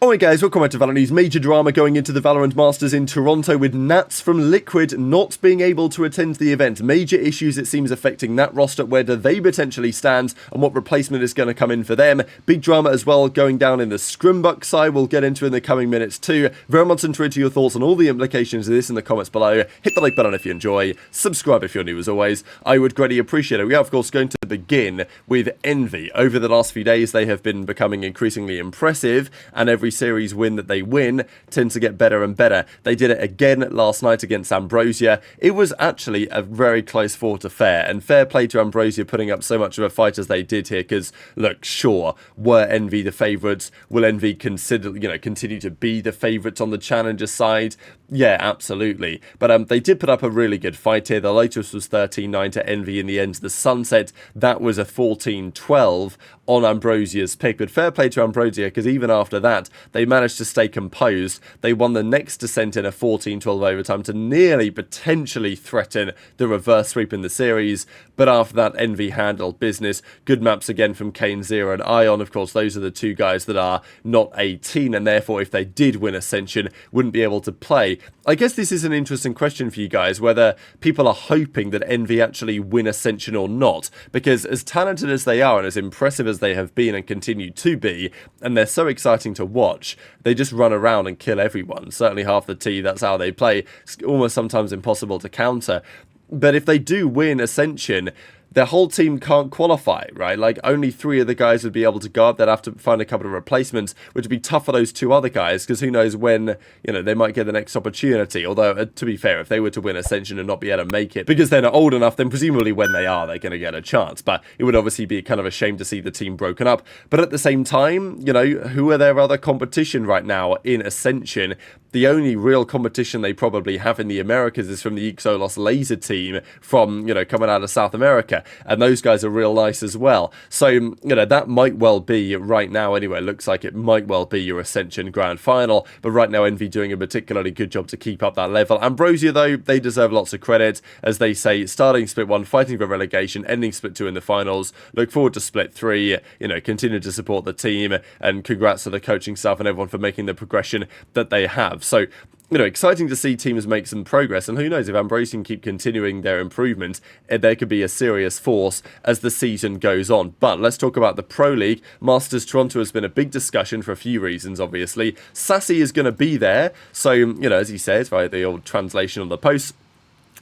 Alright guys, welcome back to Valorant News. Major drama going into the Valorant Masters in Toronto with nAts from Liquid not being able to attend the event. Major issues it seems affecting that roster, where do they potentially stand and what replacement is going to come in for them. Big drama as well going down in the Scrimbux side, we'll get into in the coming minutes too. Very much into your thoughts on all the implications of this in the comments below. Hit the like button if you enjoy, subscribe if you're new as always, I would greatly appreciate it. We are of course going to begin with nV. Over the last few days they have been becoming increasingly impressive, and every series win that they win tends to get better and better. They did it again last night against Ambrosia. It was actually a very close fought affair, and fair play to Ambrosia putting up so much of a fight as they did here, because look, sure, were nV the favourites? Will nV continue to be the favourites on the challenger side? Yeah, absolutely. But they did put up a really good fight here. The latest was 13-9 to nV in the end. The Sunset, that was a 14-12 on Ambrosia's pick. But fair play to Ambrosia, because even after that, they managed to stay composed. They won the next descent in a 14-12 overtime to nearly potentially threaten the reverse sweep in the series. But after that, nV handled business. Good maps again from Kane Zero and Ion. Of course, those are the two guys that are not 18, and therefore, if they did win Ascension, wouldn't be able to play. I guess this is an interesting question for you guys, whether people are hoping that nV actually win Ascension or not, because as talented as they are and as impressive as they have been and continue to be, and they're so exciting to watch, they just run around and kill everyone. Certainly half the team, that's how they play. It's almost sometimes impossible to counter. But if they do win Ascension, their whole team can't qualify, right? Like, only 3 of the guys would be able to guard. They'd have to find a couple of replacements, which would be tough for those 2 other guys, because who knows when, they might get the next opportunity. Although, to be fair, if they were to win Ascension and not be able to make it, because they're not old enough, then presumably when they are, they're going to get a chance. But it would obviously be kind of a shame to see the team broken up. But at the same time, who are their other competition right now in Ascension? The only real competition they probably have in the Americas is from the Ixolos Laser team from, coming out of South America. And those guys are real nice as well. So, that might well be right now anyway. It looks like it might well be your Ascension Grand Final. But right now, nV doing a particularly good job to keep up that level. Ambrosia, though, they deserve lots of credit. As they say, starting Split 1, fighting for relegation, ending Split 2 in the finals. Look forward to Split 3. Continue to support the team. And congrats to the coaching staff and everyone for making the progression that they have. So, exciting to see teams make some progress, and who knows, if Ambrosia can keep continuing their improvement, there could be a serious force as the season goes on. But let's talk about the Pro League. Masters Toronto has been a big discussion for a few reasons, obviously. Sassy is going to be there, so, as he says, right, the old translation on the post,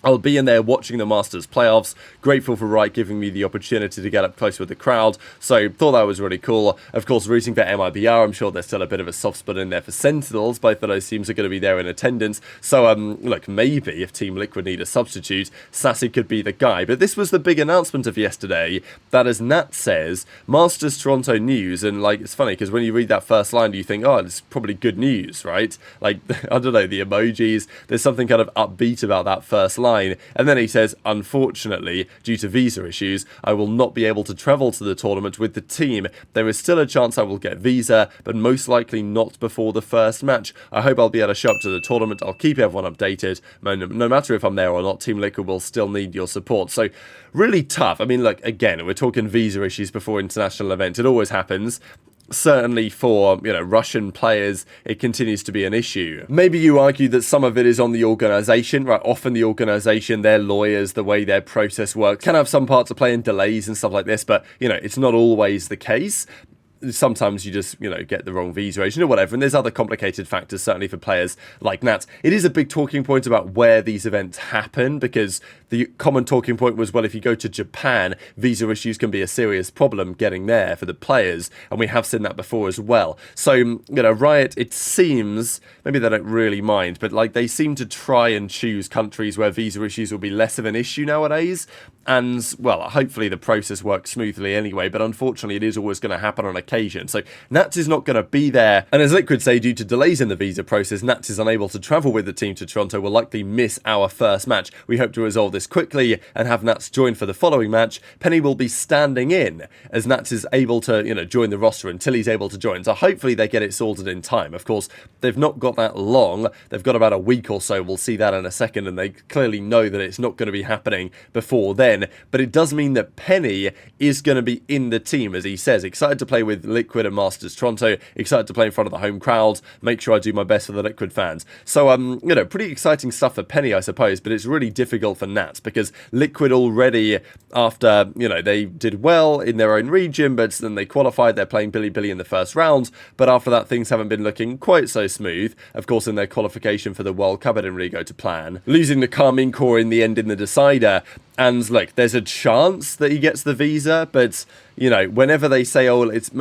I'll be in there watching the Masters playoffs. Grateful for Wright giving me the opportunity to get up close with the crowd. So, thought that was really cool. Of course, rooting for MIBR. I'm sure there's still a bit of a soft spot in there for Sentinels. Both of those teams are going to be there in attendance. So, look, maybe if Team Liquid need a substitute, Sassy could be the guy. But this was the big announcement of yesterday. That, as Nat says, Masters Toronto news. And, it's funny because when you read that first line, you think, oh, it's probably good news, right? I don't know, the emojis. There's something kind of upbeat about that first line. And then he says, unfortunately, due to visa issues, I will not be able to travel to the tournament with the team. There is still a chance I will get visa, but most likely not before the first match. I hope I'll be able to show up to the tournament. I'll keep everyone updated. No matter if I'm there or not, Team Liquid will still need your support. So, really tough. I mean, look, again, we're talking visa issues before international events. It always happens. Certainly for, Russian players, it continues to be an issue. Maybe you argue that some of it is on the organisation, right? Often the organisation, their lawyers, the way their process works, can have some part to play in delays and stuff like this, but, it's not always the case. Sometimes you just, get the wrong visa agent or whatever, and there's other complicated factors, certainly for players like nAts. It is a big talking point about where these events happen, because the common talking point was, well, if you go to Japan, visa issues can be a serious problem getting there for the players, and we have seen that before as well. So, Riot, it seems, maybe they don't really mind, but, they seem to try and choose countries where visa issues will be less of an issue nowadays, and, well, hopefully the process works smoothly anyway, but unfortunately it is always going to happen on occasion. So nAts is not going to be there, and as Liquid say, due to delays in the visa process, nAts is unable to travel with the team to Toronto, will likely miss our first match. We hope to resolve this quickly and have nAts join for the following match. Penny will be standing in as nAts is able to, join the roster until he's able to join. So hopefully they get it sorted in time. Of course, they've not got that long. They've got about a week or so. We'll see that in a second, and they clearly know that it's not going to be happening before then. again, but it does mean that Penny is going to be in the team, as he says. Excited to play with Liquid and Masters Toronto, excited to play in front of the home crowd, make sure I do my best for the Liquid fans. So, you know, pretty exciting stuff for Penny, I suppose, but it's really difficult for nAts because Liquid already, after, you know, they did well in their own region, but then they qualified, they're playing Billy in the first round, but after that, things haven't been looking quite so smooth. Of course, in their qualification for the World Cup, it didn't really go to plan. Losing the Carmine core in the end in the decider, and look, there's a chance that he gets the visa, but, you know, whenever they say, oh, it's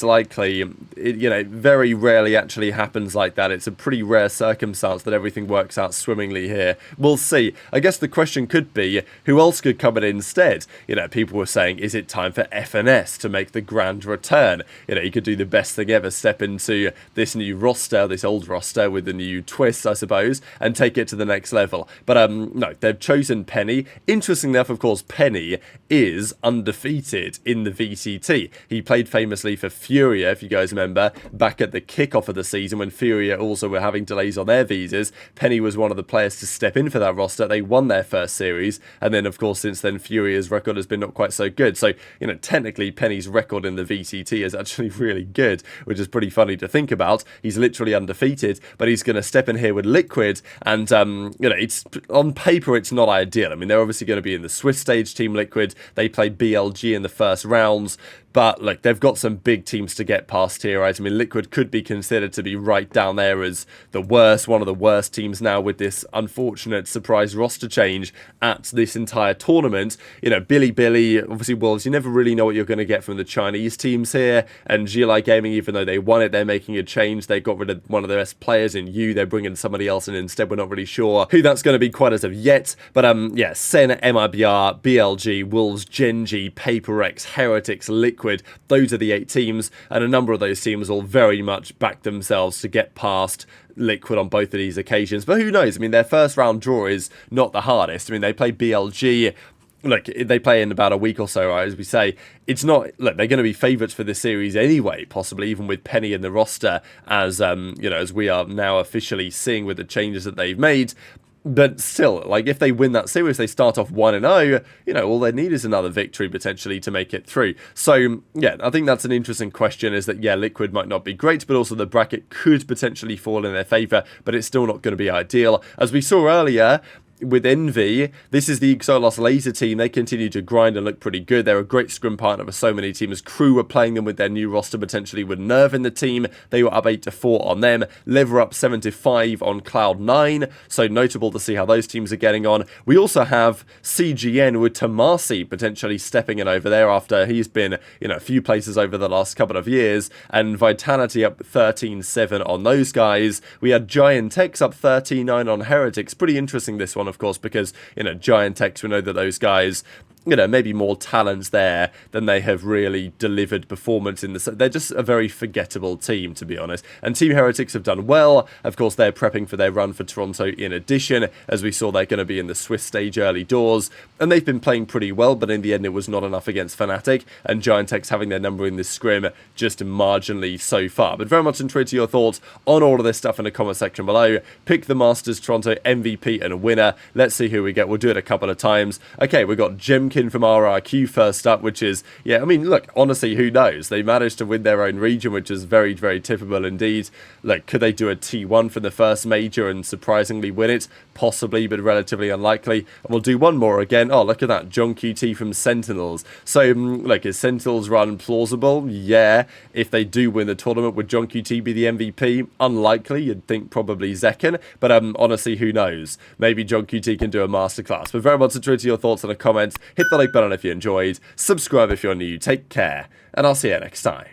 likely, it, you know, very rarely actually happens like that. It's a pretty rare circumstance that everything works out swimmingly here. We'll see. I guess the question could be, who else could come in instead? You know, people were saying, is it time for FNS to make the grand return? You know, you could do the best thing ever, step into this new roster, this old roster with the new twist, I suppose, and take it to the next level. But, no, they've chosen Penny. Interesting enough, of course, Penny is undefeated in the VCT. He played famously for Furia, if you guys remember, back at the kickoff of the season when Furia also were having delays on their visas. Penny was one of the players to step in for that roster. They won their first series, and then, of course, since then, Furia's record has been not quite so good. So, you know, technically, Penny's record in the VCT is actually really good, which is pretty funny to think about. He's literally undefeated, but he's going to step in here with Liquid, and, you know, it's on paper, it's not ideal. I mean, they're obviously going to be in the Swiss stage, Team Liquid. They played BLG in the first rounds, but look, they've got some big teams to get past here, right? I mean, Liquid could be considered to be right down there as the worst, one of the worst teams now with this unfortunate surprise roster change at this entire tournament. You know, Billy, obviously Wolves, you never really know what you're going to get from the Chinese teams here, and GLI Gaming, even though they won it, they're making a change. They got rid of one of their best players in you. They're bringing somebody else in instead. We're not really sure who that's going to be quite as of yet, but yeah, Sen, MIBR, BLG, Wolves, Gen.G, PaperX, Heretics, Liquid, those are the 8 teams, and a number of those teams all very much back themselves to get past Liquid on both of these occasions. But who knows? I mean, their first round draw is not the hardest. I mean, they play BLG. Look, they play in about a week or so, right, as we say. It's not, look, they're going to be favourites for this series anyway, possibly even with Penny in the roster, as, you know, as we are now officially seeing with the changes that they've made. But still, like, if they win that series, they start off 1-0, you know, all they need is another victory, potentially, to make it through. So, yeah, I think that's an interesting question, is that, yeah, Liquid might not be great, but also the bracket could potentially fall in their favour, but it's still not going to be ideal. As we saw earlier, with Envy, this is the Exolos Laser team. They continue to grind and look pretty good. They're a great scrim partner for so many teams. Crew were playing them with their new roster, potentially with Nerve in the team. They were up 8-4 on them. Lever up 7-5 on Cloud9. So notable to see how those teams are getting on. We also have CGN with Tamasi potentially stepping in over there after he's been, you know, a few places over the last couple of years. And Vitality up 13-7 on those guys. We had Giant X up 13-9 on Heretics. Pretty interesting, this one, of course, because, you know, Giant X, we know that those guys, you know, maybe more talents there than they have really delivered performance in the... They're just a very forgettable team, to be honest. And Team Heretics have done well. Of course, they're prepping for their run for Toronto in addition. As we saw, they're going to be in the Swiss stage early doors. And they've been playing pretty well, but in the end, it was not enough against Fnatic. And Giant X having their number in this scrim just marginally so far. But very much intrigued to your thoughts on all of this stuff in the comment section below. Pick the Masters Toronto MVP and a winner. Let's see who we get. We'll do it a couple of times. Okay, we've got Gen.G from RRQ first up, which is, yeah, I mean, look, honestly, who knows? They managed to win their own region, which is very, very typical indeed. Look, could they do a T1 from the first major and surprisingly win it? Possibly, but relatively unlikely. And we'll do one more again. Oh, look at that. John QT from Sentinels. So, like, is Sentinels run plausible? Yeah. If they do win the tournament, would John QT be the MVP? Unlikely. You'd think probably Zekken. But honestly, who knows? Maybe John QT can do a masterclass. But very much interested to your thoughts in the comments. Hit the like button if you enjoyed. Subscribe if you're new. Take care. And I'll see you next time.